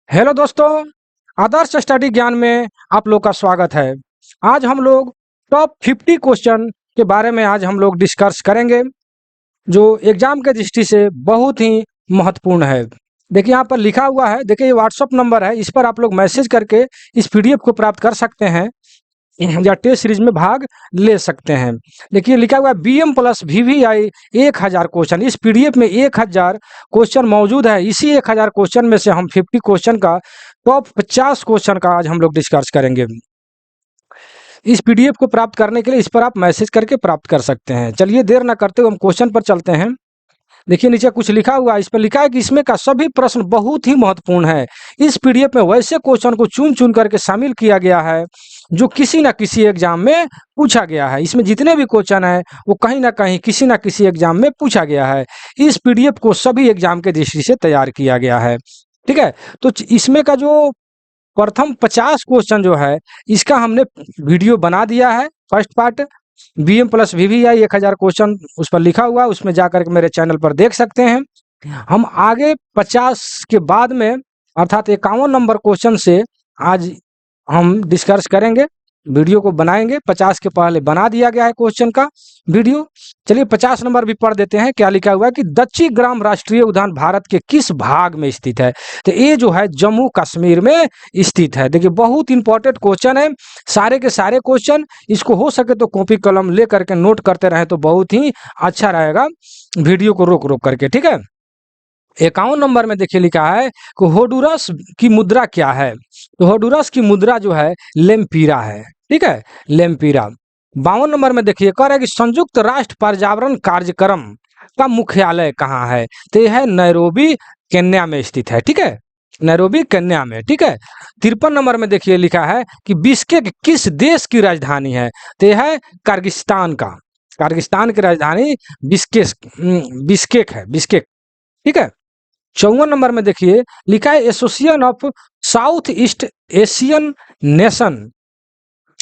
Hello दोस्तों, आदर्श study ज्ञान में आप लोग का स्वागत है। आज हम लोग टॉप 50 क्वेश्चन के बारे में आज हम लोग डिस्कस करेंगे, जो एग्जाम के दृष्टि से बहुत ही महत्वपूर्ण है। देखिए यहाँ पर लिखा हुआ है, देखिए ये व्हाट्सअप नंबर है, इस पर आप लोग मैसेज करके इस पीडीएफ को प्राप्त कर सकते हैं या टेस्ट सीरीज में भाग ले सकते हैं। देखिए लिखा हुआ है बीएम प्लस वीवीआई 1000 क्वेश्चन। इस पीडीएफ में 1000 क्वेश्चन मौजूद है। इसी 1000 क्वेश्चन में से हम 50 क्वेश्चन का टॉप 50 क्वेश्चन का आज हम लोग डिस्कस करेंगे। इस पीडीएफ को प्राप्त करने के लिए इस पर आप मैसेज करके प्राप्त कर सकते हैं। चलिए देर ना करते हुए हम क्वेश्चन पर चलते हैं। देखिए नीचे कुछ लिखा हुआ है, इस पर लिखा है कि इसमें का सभी प्रश्न बहुत ही महत्वपूर्ण है। इस पीडीएफ में वैसे क्वेश्चन को चुन चुन करके शामिल किया गया है जो किसी ना किसी एग्जाम में पूछा गया है। इसमें जितने भी क्वेश्चन है वो कहीं ना कहीं किसी ना किसी एग्जाम में पूछा गया है। इस पीडीएफ को सभी एग्जाम के दृष्टि से तैयार किया गया है। ठीक है, तो इसमें का जो प्रथम 50 क्वेश्चन जो है इसका हमने वीडियो बना दिया है। First part B M plus V V I 1000 question उस पर लिखा हुआ है, उसमें जाकर के मेरे चैनल पर देख सकते हैं। हम आगे 50 के बाद में अर्थात 51 नंबर क्वेश्चन से आज हम डिस्कस करेंगे, वीडियो को बनाएंगे। 50 के पहले बना दिया गया है क्वेश्चन का वीडियो। चलिए 50 नंबर भी पढ़ देते हैं। क्या लिखा हुआ है कि दक्षिण ग्राम राष्ट्रीय उद्यान भारत के किस भाग में स्थित है? तो ये जो है जम्मू कश्मीर में स्थित है। देखिए बहुत इंपॉर्टेंट क्वेश्चन है, सारे के सारे क्वेश्चन। इसको हो सके तो कॉपी कलम ले करके नोट करते रहे तो बहुत ही अच्छा रहेगा, वीडियो को रोक रोक करके। ठीक है, 51 नंबर में देखिए लिखा है कि होडुरस की मुद्रा क्या है? तो होडुरस की मुद्रा जो है लेम्पीरा है। ठीक है, लेम्पीरा। 52 नंबर में देखिए कह रहा है कि संयुक्त राष्ट्र पर्यावरण कार्यक्रम का मुख्यालय कहाँ है? तो यह है नैरोबी केन्या में स्थित है। ठीक है, नैरोबी केन्या में। ठीक है, 53 नंबर में देखिए लिखा है कि बिश्केक किस देश की राजधानी है? तो यह है किर्गिस्तान का। किर्गिस्तान की राजधानी बिश्केक है, बिश्केक। ठीक है, 54 नंबर में देखिए लिखा है association of south east Asian nation,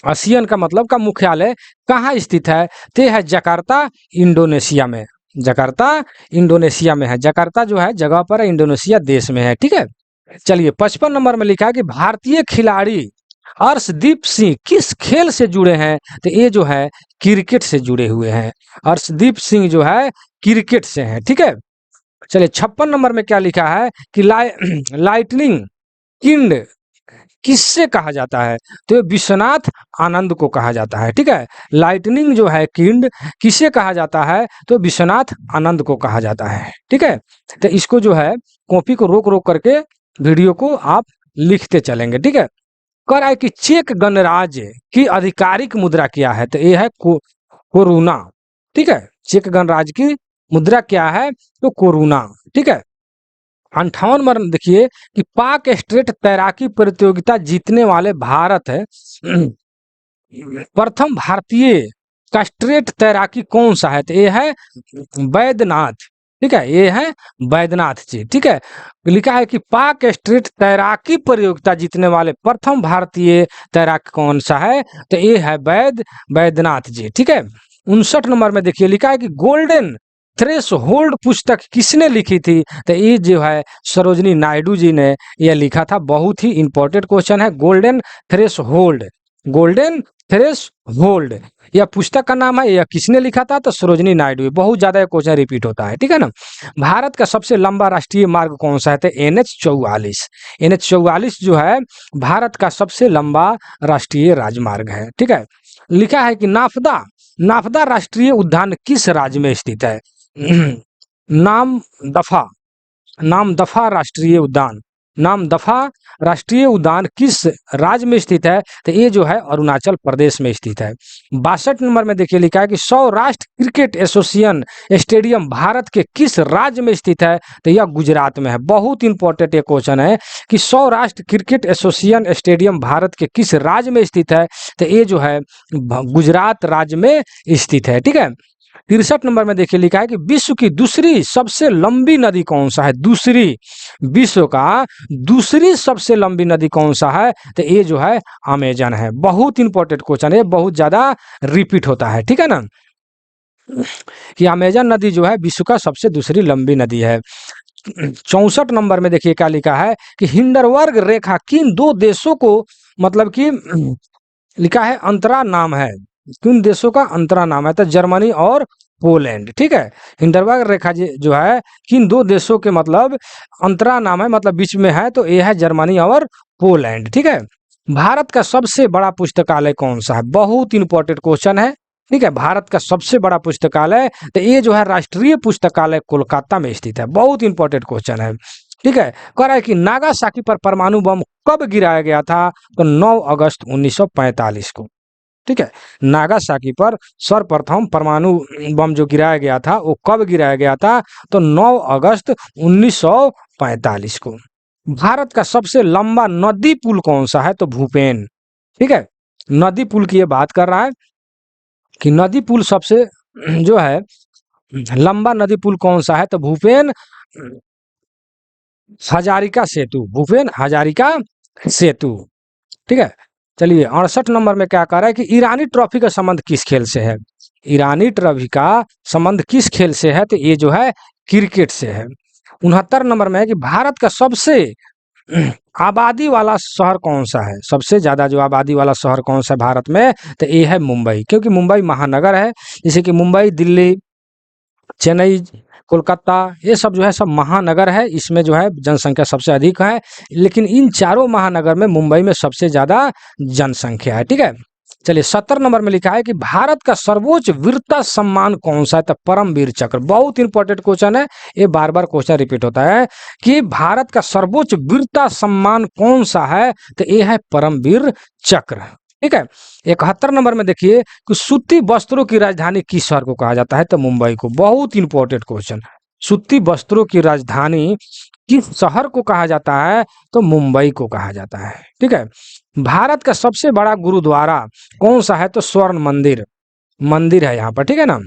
ASEAN का मतलब का मुख्यालय कहाँ स्थित है? ते है जकार्ता, इंडोनेशिया में। जकार्ता इंडोनेशिया में है। जकार्ता जो है जगह पर है, इंडोनेशिया देश में है। ठीक है, चलिए 55 नंबर में लिखा है कि भारतीय खिलाड़ी अर्शदीप सिंह किस खेल से जुड़े हैं? तो ये जो है क्रिकेट से जुड़े हुए हैं। अर्शदीप सिंह जो है क्रिकेट से हैं। ठीक है, चलिए 56 नंबर में क्या लिखा है कि लाइटनिंग किंड किससे कहा जाता है? तो ये विश्वनाथ आनंद को कहा जाता है। ठीक है, लाइटनिंग जो है किंड किसे कहा जाता है? तो विश्वनाथ आनंद को कहा जाता है। ठीक है, तो इसको जो है कॉपी को रोक रोक करके वीडियो को आप लिखते चलेंगे। ठीक है, कह रहा है कि चेक गणराज्य की आधिकारिक मुद्रा क्या है? तो ये है कोरोना। ठीक है, चेक गणराज्य की मुद्रा क्या है? तो कोरोना। ठीक है, 58 नंबर देखिए कि पाक स्ट्रेट तैराकी प्रतियोगिता जीतने वाले भारत है प्रथम भारतीय का स्ट्रेट तैराकी कौन सा है? तो ये है बैद्यनाथ। ठीक है, ये है बैद्यनाथ जी। ठीक है, लिखा है कि पाक स्ट्रेट तैराकी प्रतियोगिता जीतने वाले प्रथम भारतीय तैराक कौन सा है? तो ये है बैद्यनाथ जी। ठीक है, 59 नंबर में देखिए लिखा है कि गोल्डन थ्रेश होल्ड पुस्तक किसने लिखी थी? तो ये जो है सरोजनी नायडू जी ने यह लिखा था। बहुत ही इंपॉर्टेंट क्वेश्चन है। Golden threshold, golden threshold यह पुस्तक का नाम है। यह किसने लिखा था? तो सरोजनी नायडू। बहुत ज्यादा यह क्वेश्चन रिपीट होता है। ठीक है ना। भारत का सबसे लंबा राष्ट्रीय मार्ग कौन सा है? तो NH 44। NH 44 जो है भारत का सबसे लंबा राष्ट्रीय राजमार्ग है। ठीक है, लिखा है कि नाफदा नाफदा राष्ट्रीय उद्यान किस राज्य में स्थित है? नाम दफा, नाम दफा राष्ट्रीय उद्यान, नाम दफा राष्ट्रीय उद्यान किस राज्य में स्थित है? तो ये जो है अरुणाचल प्रदेश में स्थित है। 62 नंबर में देखिए लिखा है कि Saurashtra cricket association stadium Bharat के किस राज्य में स्थित है? तो यह गुजरात में है। बहुत इंपॉर्टेंट ये क्वेश्चन है कि Saurashtra cricket association stadium Bharat के किस राज्य में स्थित है? तो ये जो है गुजरात राज्य में स्थित है। ठीक है, 63 नंबर में देखिए लिखा है कि विश्व की दूसरी सबसे लंबी नदी कौन सा है? दूसरी, विश्व का दूसरी सबसे लंबी नदी कौन सा है? तो ये जो है अमेजन है। बहुत इंपॉर्टेंट क्वेश्चन है, बहुत ज्यादा रिपीट होता है। ठीक है ना, कि अमेजन नदी जो है विश्व का सबसे दूसरी लंबी नदी है। 64 नंबर में देखिए क्या लिखा है कि हिंडरबर्ग रेखा किन दो देशों को मतलब कि लिखा है अंतरा नाम है, किन देशों का अंतरा नाम है, तो जर्मनी और पोलैंड। ठीक है, हिंडरबर्ग रेखा जो है किन दो देशों के मतलब अंतरा नाम है, मतलब बीच में है, तो ये है जर्मनी और पोलैंड। ठीक है, भारत का सबसे बड़ा पुस्तकालय कौन सा है? बहुत इंपॉर्टेंट क्वेश्चन है। ठीक है, भारत का सबसे बड़ा पुस्तकालय, तो ये जो है राष्ट्रीय पुस्तकालय कोलकाता में स्थित है। बहुत इंपॉर्टेंट क्वेश्चन है। ठीक है, कह रहा है कि नागासाकी पर परमाणु बम कब गिराया गया था? तो 9 अगस्त 1945 को। ठीक है, नागासाकी पर सर्वप्रथम परमाणु बम जो गिराया गया था वो कब गिराया गया था? तो 9 अगस्त 1945 को। भारत का सबसे लंबा नदी पुल कौन सा है? तो भूपेन। ठीक है, नदी पुल की ये बात कर रहा है कि नदी पुल सबसे जो है लंबा नदी पुल कौन सा है? तो भूपेन हजारिका सेतु, भूपेन हजारिका सेतु। ठीक है, चलिए 68 नंबर में क्या कह रहा है कि ईरानी ट्रॉफी का संबंध किस खेल से है? ईरानी ट्रॉफी का संबंध किस खेल से है? तो ये जो है क्रिकेट से है। 69 नंबर में है कि भारत का सबसे आबादी वाला शहर कौन सा है? सबसे ज्यादा जो आबादी वाला शहर कौन सा है भारत में? तो ये है मुंबई, क्योंकि मुंबई महानगर है। जैसे कि मुंबई, दिल्ली, चेन्नई, कोलकाता, ये सब जो है सब महानगर है, इसमें जो है जनसंख्या सबसे अधिक है। लेकिन इन चारों महानगर में मुंबई में सबसे ज्यादा जनसंख्या है। ठीक है, चलिए 70 नंबर में लिखा है कि भारत का सर्वोच्च वीरता सम्मान कौन सा है? तो परमवीर चक्र। बहुत इंपॉर्टेंट क्वेश्चन है, ये बार बार क्वेश्चन रिपीट होता है कि भारत का सर्वोच्च वीरता सम्मान कौन सा है? तो ये है परमवीर चक्र। ठीक है, 71 नंबर में देखिए कि सूती वस्त्रों की राजधानी किस शहर को कहा जाता है? तो मुंबई को। बहुत इंपॉर्टेंट क्वेश्चन, सूती वस्त्रों की राजधानी किस शहर को कहा जाता है? तो मुंबई को कहा जाता है। ठीक है, भारत का सबसे बड़ा गुरुद्वारा कौन सा है? तो स्वर्ण मंदिर, मंदिर है यहाँ पर। ठीक है ना,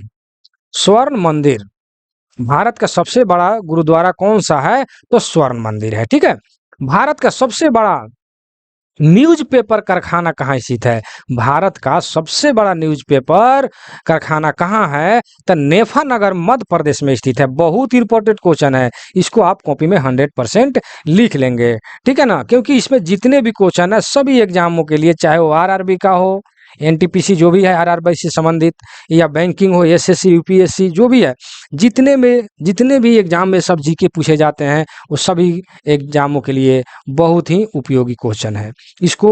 स्वर्ण मंदिर। भारत का सबसे बड़ा गुरुद्वारा कौन सा है? तो स्वर्ण मंदिर है। ठीक है, भारत का सबसे बड़ा न्यूज़पेपर कारखाना कहाँ स्थित है? भारत का सबसे बड़ा न्यूज़पेपर कारखाना कहाँ है? तो नेफानगर मध्य प्रदेश में स्थित है। बहुत इंपॉर्टेंट क्वेश्चन है, इसको आप कॉपी में 100% लिख लेंगे। ठीक है ना, क्योंकि इसमें जितने भी क्वेश्चन है सभी एग्जामों के लिए, चाहे वो आरआरबी का हो, एनटीपीसी जो भी है आरआरबी से संबंधित, या बैंकिंग हो, एसएससी, यूपीएससी जो भी है, जितने भी एग्जाम में सब जीके पूछे जाते हैं वो सभी एग्जामों के लिए बहुत ही उपयोगी क्वेश्चन है। इसको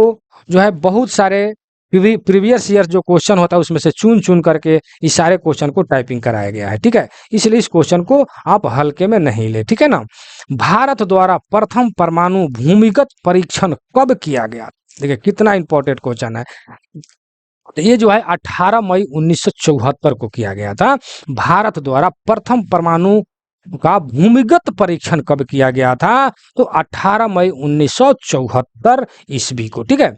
जो है बहुत सारे प्रीवियस ईयर जो क्वेश्चन होता है उसमें से चुन चुन करके इस सारे क्वेश्चन को टाइपिंग कराया गया है। ठीक है, इसलिए इस क्वेश्चन को आप हल्के में नहीं ले। ठीक है ना, भारत द्वारा प्रथम परमाणु भूमिगत परीक्षण कब किया गया? देखिए कितना इंपॉर्टेंट क्वेश्चन है। तो ये जो है 18 मई 1974 को किया गया था। भारत द्वारा प्रथम परमाणु का भूमिगत परीक्षण कब किया गया था? तो 18 मई 1974 ईस्वी को। ठीक है,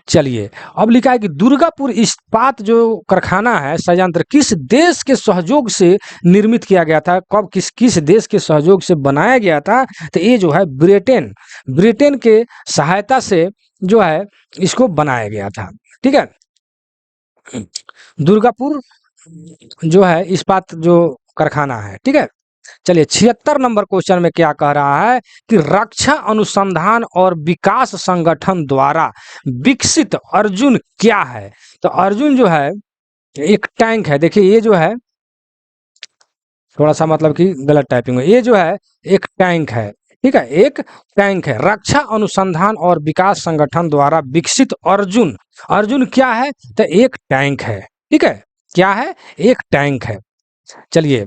चलिए अब लिखा है कि दुर्गापुर इस्पात जो कारखाना है संयंत्र किस देश के सहयोग से निर्मित किया गया था? कब किस देश के सहयोग से बनाया गया था? तो ये जो है ब्रिटेन के सहायता से जो है इसको बनाया गया था। ठीक है, दुर्गापुर जो है इस्पात जो कारखाना है। ठीक है, चलिए 76 नंबर क्वेश्चन में क्या कह रहा है कि रक्षा अनुसंधान और विकास संगठन द्वारा विकसित अर्जुन क्या है? तो अर्जुन जो है एक टैंक है। देखिए ये जो है थोड़ा सा मतलब कि गलत टाइपिंग है, ये जो है एक टैंक है। ठीक है, एक टैंक है। रक्षा अनुसंधान और विकास संगठन द्वारा विकसित अर्जुन, अर्जुन क्या है? तो एक टैंक है। ठीक है, क्या है? एक टैंक है। चलिए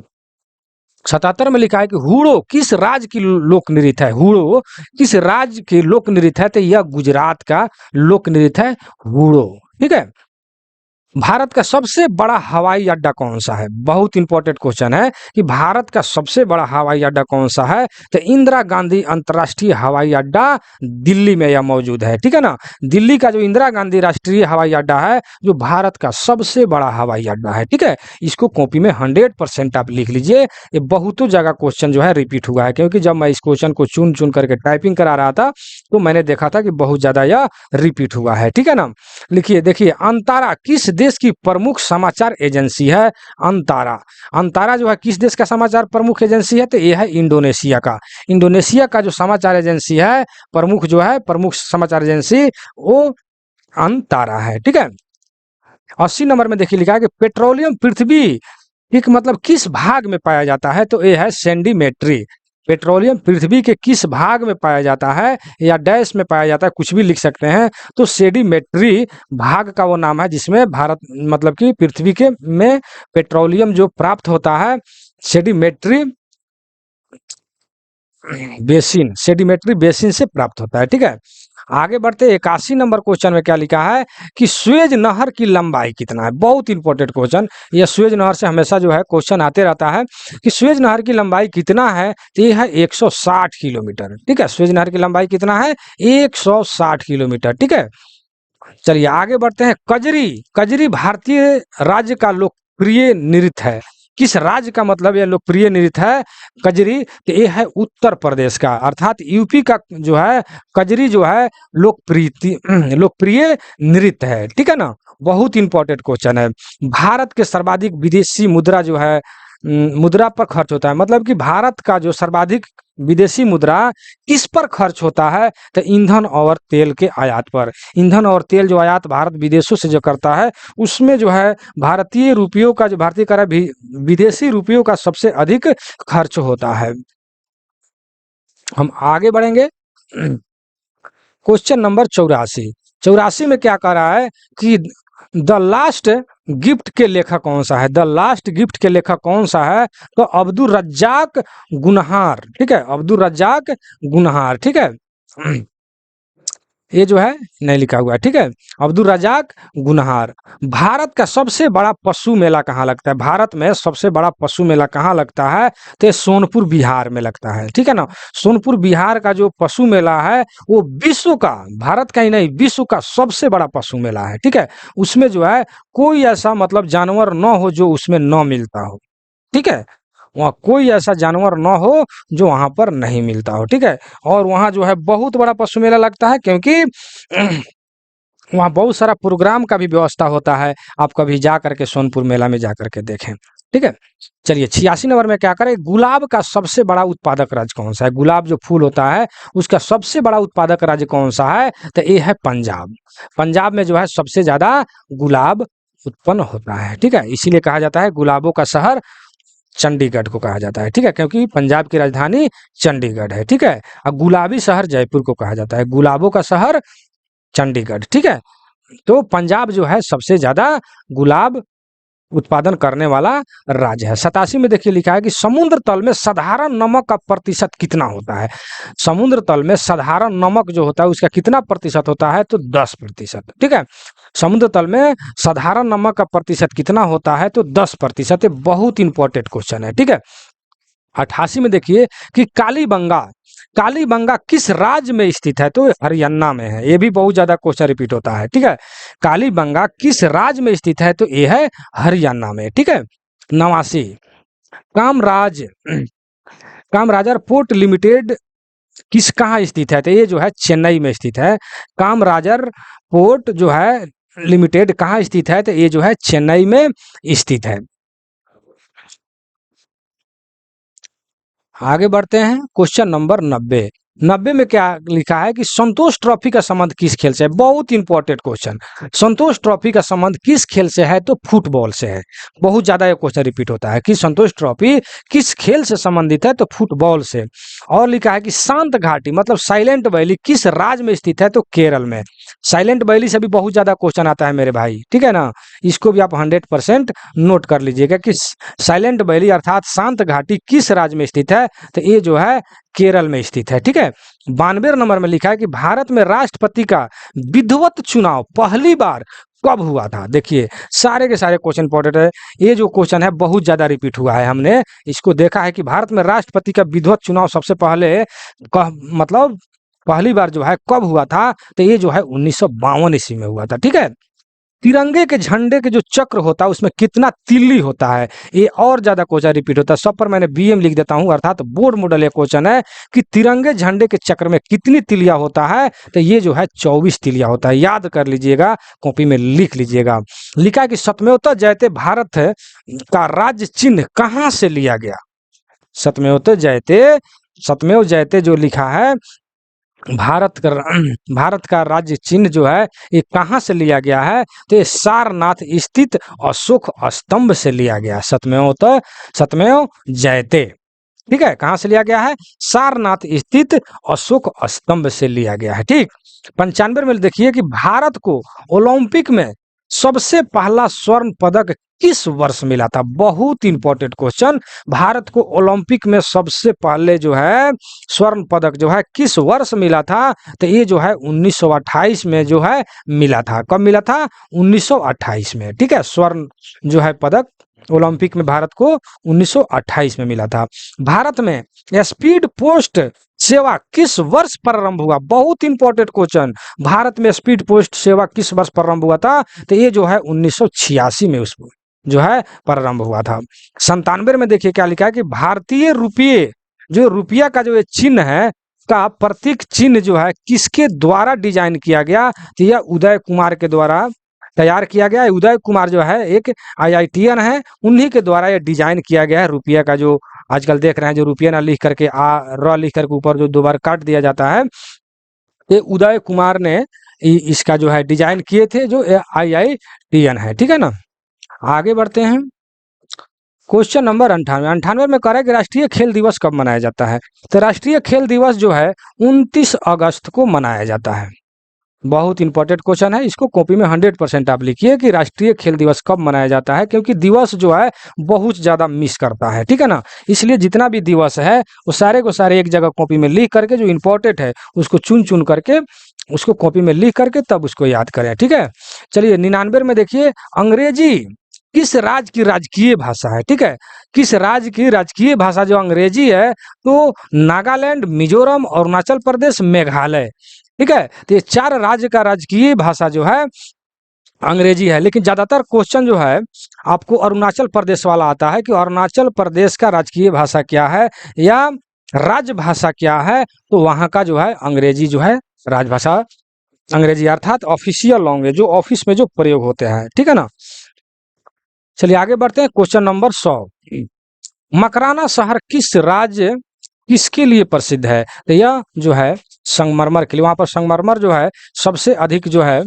77 में लिखा है कि हूड़ो किस राज्य की लोक नृत्य है? हूड़ो किस राज्य की लोक नृत्य है? तो यह गुजरात का लोक नृत्य है हूड़ो। ठीक है, भारत का सबसे बड़ा हवाई अड्डा कौन सा है? बहुत इंपॉर्टेंट क्वेश्चन है कि भारत का सबसे बड़ा हवाई अड्डा कौन सा है? तो इंदिरा गांधी अंतर्राष्ट्रीय हवाई अड्डा दिल्ली में यह मौजूद है। ठीक है ना, दिल्ली का जो इंदिरा गांधी राष्ट्रीय हवाई अड्डा है जो भारत का सबसे बड़ा हवाई अड्डा है। ठीक है, इसको कॉपी में 100% आप लिख लीजिए। ये बहुतों जगह क्वेश्चन जो है रिपीट हुआ है, क्योंकि जब मैं इस क्वेश्चन को चुन चुन करके टाइपिंग करा रहा था तो मैंने देखा था कि बहुत ज्यादा यह रिपीट हुआ है। ठीक है ना, लिखिए देखिए अंतारा किस देश की प्रमुख समाचार एजेंसी है? अंतारा। अंतारा जो है किस देश का समाचार प्रमुख एजेंसी है? तो ये है इंडोनेशिया का। इंडोनेशिया का जो समाचार एजेंसी है प्रमुख, जो है प्रमुख समाचार एजेंसी, वो अंतारा है। ठीक है। 80 नंबर में देखिए लिखा है कि पेट्रोलियम पृथ्वी एक मतलब किस भाग में पाया जाता है? तो ये है सेंटीमेट्री। पेट्रोलियम पृथ्वी के किस भाग में पाया जाता है या डैश में पाया जाता है, कुछ भी लिख सकते हैं। तो सेडिमेट्री भाग का वो नाम है जिसमें भारत मतलब कि पृथ्वी के में पेट्रोलियम जो प्राप्त होता है, सेडिमेट्री बेसिन, सेडिमेट्री बेसिन से प्राप्त होता है। ठीक है। आगे बढ़ते 81 नंबर क्वेश्चन में क्या लिखा है कि सुएज नहर की लंबाई कितना है? बहुत इंपॉर्टेंट क्वेश्चन, यह सुएज नहर से हमेशा जो है क्वेश्चन आते रहता है कि सुएज नहर की लंबाई कितना है? तो ये है 160 किलोमीटर। ठीक है। सुएज नहर की लंबाई कितना है? 160 किलोमीटर। ठीक है। चलिए आगे बढ़ते हैं। कजरी। कजरी भारतीय राज्य का लोकप्रिय नृत्य है। किस राज्य का मतलब यह लोकप्रिय नृत्य है कजरी? तो ये है उत्तर प्रदेश का, अर्थात यूपी का जो है कजरी जो है लोकप्रिय नृत्य है। ठीक है ना। बहुत इंपॉर्टेंट क्वेश्चन है। भारत के सर्वाधिक विदेशी मुद्रा जो है मुद्रा पर खर्च होता है, मतलब कि भारत का जो सर्वाधिक विदेशी मुद्रा किस पर खर्च होता है? तो ईंधन और तेल के आयात पर। ईंधन और तेल जो आयात भारत विदेशों से जो करता है उसमें जो है भारतीय रुपयों का जो भारतीय कर भी विदेशी रुपयों का सबसे अधिक खर्च होता है। हम आगे बढ़ेंगे। Question number 84। 84 में क्या कह रहा है कि द लास्ट गिफ्ट के लेखक कौन सा है? द लास्ट गिफ्ट के लेखक कौन सा है? तो अब्दुल रज्जाक गुनहार। ठीक है। अब्दुल रज्जाक गुनहार। ठीक है। ये जो है नहीं लिखा हुआ है। ठीक है। अब्दुल रज्जाक गुनहार। भारत का सबसे बड़ा पशु मेला कहाँ लगता है? भारत में सबसे बड़ा पशु मेला कहाँ लगता है? तो सोनपुर बिहार में लगता है। ठीक है ना। सोनपुर बिहार का जो पशु मेला है वो विश्व का, भारत का ही नहीं विश्व का सबसे बड़ा पशु मेला है। ठीक है। उसमें जो है कोई ऐसा मतलब जानवर न हो जो उसमें न मिलता हो। ठीक है। वहाँ कोई ऐसा जानवर न हो जो वहां पर नहीं मिलता हो। ठीक है। और वहाँ जो है बहुत बड़ा पशु मेला लगता है क्योंकि वहाँ बहुत सारा प्रोग्राम का भी व्यवस्था होता है। आप कभी जा करके सोनपुर मेला में जा करके देखें। ठीक है। चलिए 86 नंबर में क्या करें, गुलाब का सबसे बड़ा उत्पादक राज्य कौन सा है? गुलाब जो फूल होता है उसका सबसे बड़ा उत्पादक राज्य कौन सा है? तो ये है पंजाब। पंजाब में जो है सबसे ज्यादा गुलाब उत्पन्न होता है। ठीक है। इसीलिए कहा जाता है गुलाबों का शहर चंडीगढ़ को कहा जाता है। ठीक है। क्योंकि पंजाब की राजधानी चंडीगढ़ है। ठीक है। और गुलाबी शहर जयपुर को कहा जाता है, गुलाबों का शहर चंडीगढ़। ठीक है। तो पंजाब जो है सबसे ज्यादा गुलाब उत्पादन करने वाला राज्य है। 87 में देखिए लिखा है कि समुद्र तल में साधारण नमक का प्रतिशत कितना होता है? समुद्र तल में साधारण नमक जो होता है उसका कितना प्रतिशत होता है? तो 10%। ठीक है। समुद्र तल में साधारण नमक का प्रतिशत कितना होता है? तो 10%। बहुत इंपॉर्टेंट क्वेश्चन है। ठीक है। 88 में देखिए कि कालीबंगा। कालीबंगा किस राज्य में स्थित है? तो हरियाणा में है। ये भी बहुत ज्यादा क्वेश्चन रिपीट होता है। ठीक है। कालीबंगा किस राज्य में स्थित है? तो ये है हरियाणा में। ठीक है। 89 कामराज कामराजर पोर्ट लिमिटेड किस कहाँ स्थित है? तो ये जो है चेन्नई में स्थित है। कामराजर पोर्ट जो है लिमिटेड कहाँ स्थित है? तो ये जो है चेन्नई में स्थित है। आगे बढ़ते हैं। Question number 90। 90 में क्या लिखा है कि संतोष ट्रॉफी का संबंध किस खेल से है? बहुत इंपॉर्टेंट क्वेश्चन। संतोष ट्रॉफी का संबंध किस खेल से है? तो फुटबॉल से है। बहुत ज्यादा ये क्वेश्चन रिपीट होता है कि संतोष ट्रॉफी किस खेल से संबंधित है? तो फुटबॉल से। और लिखा है कि शांत घाटी मतलब साइलेंट वैली किस राज्य में स्थित है? तो केरल में। साइलेंट वैली से भी बहुत ज्यादा क्वेश्चन आता है मेरे भाई। ठीक है ना। इसको भी आप 100% नोट कर लीजिएगा कि साइलेंट वैली अर्थात शांत घाटी किस राज्य में स्थित है? तो ये जो है केरल में स्थित है। ठीक है। 92 नंबर में लिखा है कि भारत में राष्ट्रपति का विधिवत चुनाव पहली बार कब हुआ था? देखिए सारे के सारे क्वेश्चन इंपॉर्टेंट है। ये जो क्वेश्चन है बहुत ज्यादा रिपीट हुआ है, हमने इसको देखा है कि भारत में राष्ट्रपति का विधिवत चुनाव सबसे पहले मतलब पहली बार जो है कब हुआ था? तो ये जो है 1952 ईस्वी में हुआ था। ठीक है। तिरंगे के झंडे के जो चक्र होता है उसमें कितना तिल्ली होता है? ये और ज्यादा क्वेश्चन रिपीट होता है। सब पर मैंने बीएम लिख देता हूं, अर्थात बोर्ड मॉडल ये क्वेश्चन है कि तिरंगे झंडे के चक्र में कितनी तिलिया होता है? तो ये जो है 24 तिलिया होता है। याद कर लीजिएगा, कॉपी में लिख लीजिएगा। लिखा है कि सत्यमेव जयते भारत का राज्य चिन्ह कहां से लिया गया? सत्यमेव जयते जो लिखा है, भारत का राज्य चिन्ह जो है ये कहाँ से लिया गया है? तो ये सारनाथ स्थित अशोक स्तंभ से लिया गया। सत्यमेव जयते, ठीक है, कहाँ से लिया गया है? सारनाथ स्थित अशोक स्तंभ से लिया गया है। ठीक, 95 में देखिए कि भारत को ओलंपिक में सबसे पहला स्वर्ण पदक किस वर्ष मिला था? बहुत इंपॉर्टेंट क्वेश्चन। भारत को ओलंपिक में सबसे पहले जो है स्वर्ण पदक जो है किस वर्ष मिला था? तो ये जो है 1928 में जो है मिला था। कब मिला था? 1928 में। ठीक है, स्वर्ण जो है पदक ओलंपिक में भारत को 1928 में मिला था। भारत में स्पीड पोस्ट सेवा किस वर्ष प्रारंभ हुआ? बहुत इंपॉर्टेंट क्वेश्चन। भारत में स्पीड पोस्ट सेवा किस वर्ष प्रारंभ हुआ था? तो ये जो है 1986 में उसको जो है प्रारंभ हुआ था। 97 में देखिए क्या लिखा है कि भारतीय रुपये, जो रुपया का जो ये चिन्ह है का प्रतीक चिन्ह जो है किसके द्वारा डिजाइन किया गया? तो यह उदय कुमार के द्वारा तैयार किया गया है। उदय कुमार जो है एक IITian है, उन्हीं के द्वारा ये डिजाइन किया गया है। रुपया का जो आजकल देख रहे हैं, जो रुपया ना लिख करके र लिख करके ऊपर जो 2 बार काट दिया जाता है, ये उदय कुमार ने इसका जो है डिजाइन किए थे, जो IITian है। ठीक है ना, आगे बढ़ते हैं। क्वेश्चन नंबर 98 में कह रहा है कि राष्ट्रीय खेल दिवस कब मनाया जाता है? तो राष्ट्रीय खेल दिवस जो है 29 अगस्त को मनाया जाता है। बहुत इंपॉर्टेंट क्वेश्चन है, इसको कॉपी में 100% आप लिखिए कि राष्ट्रीय खेल दिवस कब मनाया जाता है, क्योंकि दिवस जो है बहुत ज्यादा मिस करता है। ठीक है ना, इसलिए जितना भी दिवस है वो सारे को सारे एक जगह कॉपी में लिख करके, जो इंपॉर्टेंट है उसको चुन चुन करके उसको कॉपी में लिख करके तब उसको याद करें। ठीक है, चलिए 99 में देखिए, अंग्रेजी किस राज्य की राजकीय भाषा है? ठीक है, किस राज्य की राजकीय भाषा जो अंग्रेजी है? तो नागालैंड, मिजोरम, अरुणाचल प्रदेश, मेघालय। ठीक है, तो ये 4 राज्य का राजकीय भाषा जो है अंग्रेजी है। लेकिन ज्यादातर क्वेश्चन जो है आपको अरुणाचल प्रदेश वाला आता है कि अरुणाचल प्रदेश का राजकीय भाषा क्या है या राजभाषा क्या है? तो वहां का जो है अंग्रेजी जो है राजभाषा अंग्रेजी, अर्थात ऑफिशियल लैंग्वेज, जो ऑफिस में जो प्रयोग होते हैं। ठीक है ना, चलिए आगे बढ़ते हैं। क्वेश्चन नंबर 100, मकराना शहर किस राज्य किसके लिए प्रसिद्ध है? तो यह जो है संगमरमर के लिए, वहां पर संगमरमर जो है सबसे अधिक जो है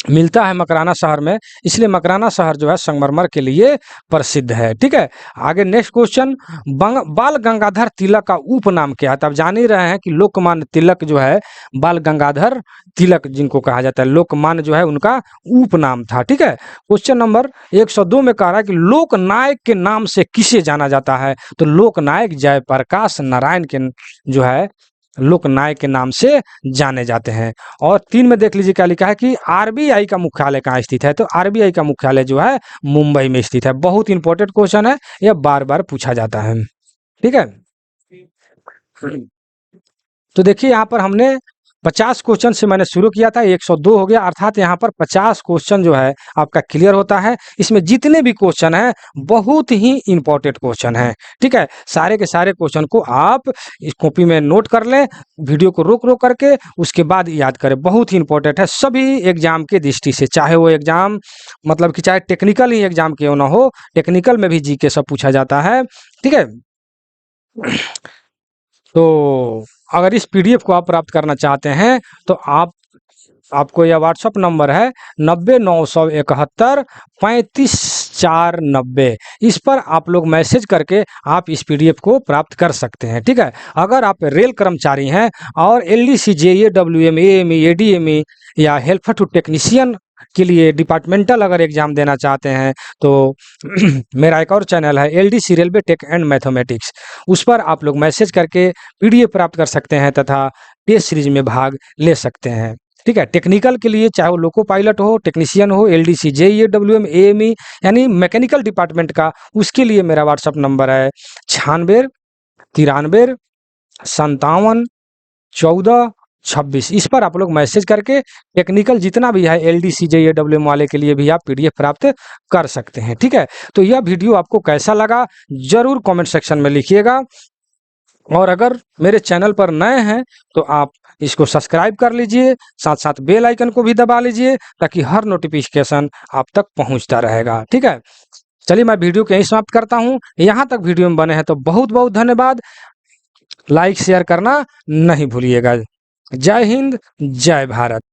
मिलता है मकराना शहर में, इसलिए मकराना शहर जो है संगमरमर के लिए प्रसिद्ध है। ठीक है, आगे नेक्स्ट क्वेश्चन, बाल गंगाधर तिलक का उपनाम क्या है? तो आप जान ही रहे हैं कि लोकमान्य तिलक जो है, बाल गंगाधर तिलक जिनको कहा जाता है, लोकमान्य जो है उनका उपनाम था। ठीक है, क्वेश्चन नंबर 102 में कह रहा है कि लोकनायक के नाम से किसे जाना जाता है? तो लोकनायक जयप्रकाश नारायण के जो है लोकनायक के नाम से जाने जाते हैं। और 3 में देख लीजिए क्या लिखा है कि RBI का मुख्यालय कहाँ स्थित है? तो RBI का मुख्यालय जो है मुंबई में स्थित है। बहुत इंपॉर्टेंट क्वेश्चन है, यह बार बार पूछा जाता है। ठीक है, तो देखिए यहाँ पर हमने 50 क्वेश्चन से मैंने शुरू किया था, 102 हो गया, अर्थात यहाँ पर 50 क्वेश्चन जो है आपका क्लियर होता है। इसमें जितने भी क्वेश्चन हैं बहुत ही इंपॉर्टेंट क्वेश्चन हैं। ठीक है, सारे के सारे क्वेश्चन को आप इस कॉपी में नोट कर लें, वीडियो को रोक रोक करके उसके बाद याद करें। बहुत ही इंपॉर्टेंट है सभी एग्जाम के दृष्टि से, चाहे वो एग्जाम मतलब कि चाहे टेक्निकल ही एग्जाम क्यों ना हो, टेक्निकल में भी GK सब पूछा जाता है। ठीक है, तो अगर इस PDF को आप प्राप्त करना चाहते हैं तो आपको यह WhatsApp नंबर है 90,971,35,490, इस पर आप लोग मैसेज करके आप इस PDF को प्राप्त कर सकते हैं। ठीक है, अगर आप रेल कर्मचारी हैं और LDC, JEE, WM, AME, ADME या हेल्पर टू टेक्नीशियन के लिए डिपार्टमेंटल अगर एग्जाम देना चाहते हैं तो मेरा एक और चैनल है LDC railway tech and mathematics, उस पर आप लोग मैसेज करके PDF प्राप्त कर सकते हैं तथा टेस्ट सीरीज में भाग ले सकते हैं। ठीक है, टेक्निकल के लिए चाहे वो लोको पायलट हो, टेक्नीशियन हो, LDC, JEE, WM, AME यानी मैकेनिकल डिपार्टमेंट का, उसके लिए मेरा WhatsApp नंबर है 96 93 57 14 26 इस पर आप लोग मैसेज करके टेक्निकल जितना भी है LDC JEE वाले के लिए भी आप PDF प्राप्त कर सकते हैं। ठीक है, तो यह वीडियो आपको कैसा लगा जरूर कमेंट सेक्शन में लिखिएगा, और अगर मेरे चैनल पर नए हैं तो आप इसको सब्सक्राइब कर लीजिए, साथ साथ बेल आइकन को भी दबा लीजिए ताकि हर नोटिफिकेशन आप तक पहुंचता रहेगा। ठीक है, चलिए मैं वीडियो को यहीं समाप्त करता हूं। यहाँ तक वीडियो में बने हैं तो बहुत बहुत धन्यवाद। लाइक शेयर करना नहीं भूलिएगा। जय हिंद, जय भारत।